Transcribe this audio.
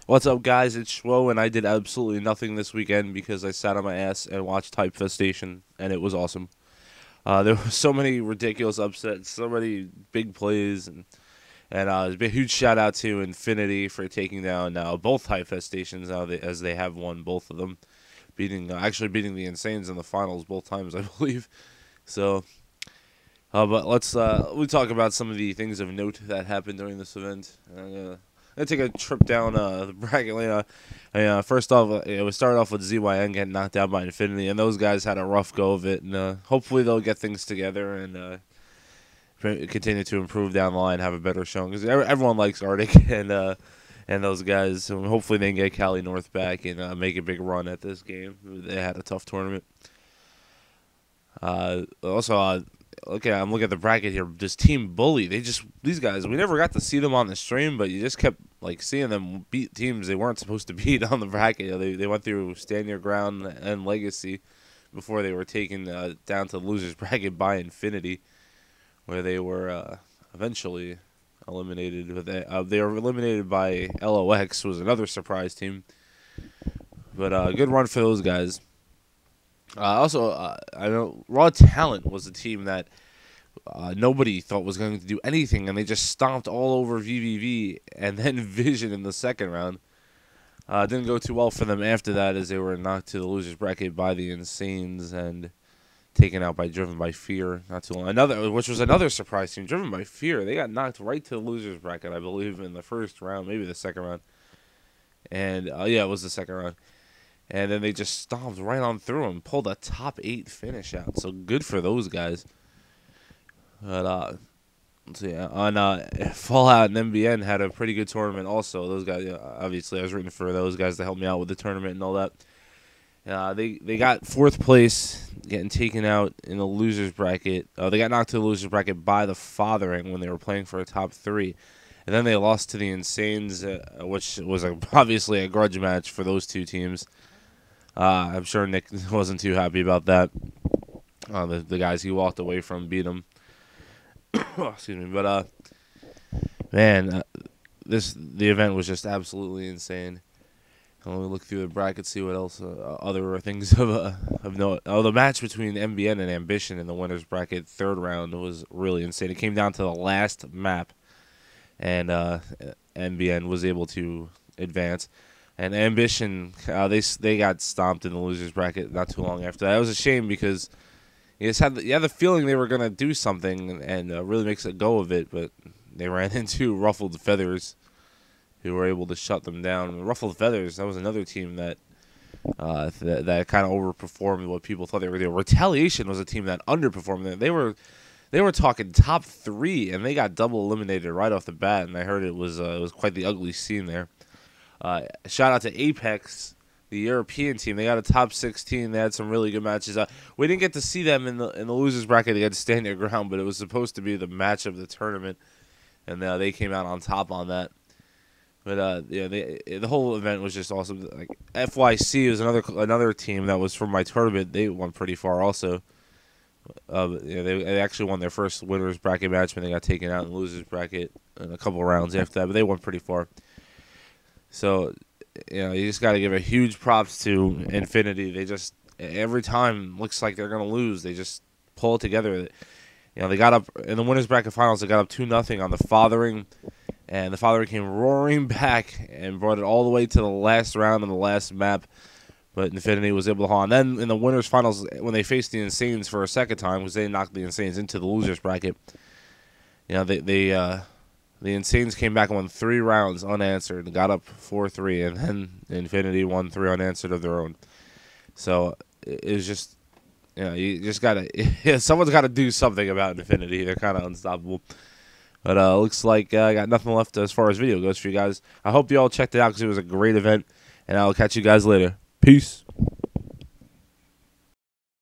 What's up, guys? It's Schwo, and I did absolutely nothing this weekend because I sat on my ass and watched Hypefestation, and it was awesome. There were so many ridiculous upsets, so many big plays, and a huge shout out to Infinity for taking down both Hypefestations as they have won both of them, beating the Insanes in the finals both times, I believe. So, but we talk about some of the things of note that happened during this event. I'm gonna take a trip down the bracket lane. First off, we started off with ZYN getting knocked out by Infinity, and those guys had a rough go of it. And hopefully they'll get things together and continue to improve down the line, have a better showing. Because everyone likes Arctic and those guys. So hopefully they can get Cali North back and make a big run at this game. They had a tough tournament. Okay, I'm looking at the bracket here. This Team Bully, these guys, we never got to see them on the stream, but you just kept seeing them beat teams they weren't supposed to beat on the bracket. They went through Stand Your Ground and Legacy before they were taken down to the losers bracket by Infinity, where they were eventually eliminated. They were eliminated by LOX, was another surprise team, but good run for those guys. I know Raw Talent was a team that nobody thought was going to do anything, and they just stomped all over VVV and then Vision in the second round. Didn't go too well for them after that, as they were knocked to the losers bracket by the Insanes and taken out by Driven by Fear. Not too long. Which was another surprise team, Driven by Fear. They got knocked right to the losers bracket, I believe, in the first round, maybe the second round. And it was the second round. And then they just stomped right on through and pulled a top 8 finish out. So good for those guys. But let's see, on Fallout and MBN had a pretty good tournament also. Those guys, obviously, I was rooting for those guys to help me out with the tournament and all that. They got 4th place, getting taken out in the losers bracket. They got knocked to the losers bracket by the Fathering when they were playing for a top 3. And then they lost to the Insanes, which was obviously a grudge match for those two teams. I'm sure Nick wasn't too happy about that. The guys he walked away from beat him. Excuse me, but man, the event was just absolutely insane. Let me look through the bracket, see what else other things of note. Oh, the match between MBN and Ambition in the winners bracket 3rd round was really insane. It came down to the last map, and MBN was able to advance. And Ambition, they got stomped in the losers bracket not too long after that. It was a shame because you had the feeling they were gonna do something and really makes a go of it, but they ran into Ruffled Feathers, who were able to shut them down. Ruffled Feathers, that was another team that that kind of overperformed what people thought they were doing. Retaliation was a team that underperformed. They were talking top 3, and they got double eliminated right off the bat. And I heard it was quite the ugly scene there. Shout out to Apex, the European team. They got a top 16. They had some really good matches. We didn't get to see them in the losers bracket. They had to stand their ground, but it was supposed to be the match of the tournament, and they came out on top on that. But the whole event was just awesome. Like FYC was another team that was from my tournament. They won pretty far also. They actually won their first winners bracket match when they got taken out in the losers bracket in a couple rounds after that. But they went pretty far. So, you just got to give a huge props to Infinity. They just, every time, looks like they're going to lose. They just pull it together. They got up, in the winners bracket finals, they got up 2-0 on the Fathering. And the Fathering came roaring back and brought it all the way to the last round and the last map. But Infinity was able to hold on. Then in the winners finals, when they faced the Insanes for a second time, because they knocked the Insanes into the losers bracket, the Insanes came back and won 3 rounds unanswered and got up 4-3, and then Infinity won 3 unanswered of their own. So it was just, you just gotta, someone's got to do something about Infinity. They're kind of unstoppable. But looks like I got nothing left as far as video goes for you guys. I hope you all checked it out because it was a great event, and I'll catch you guys later. Peace.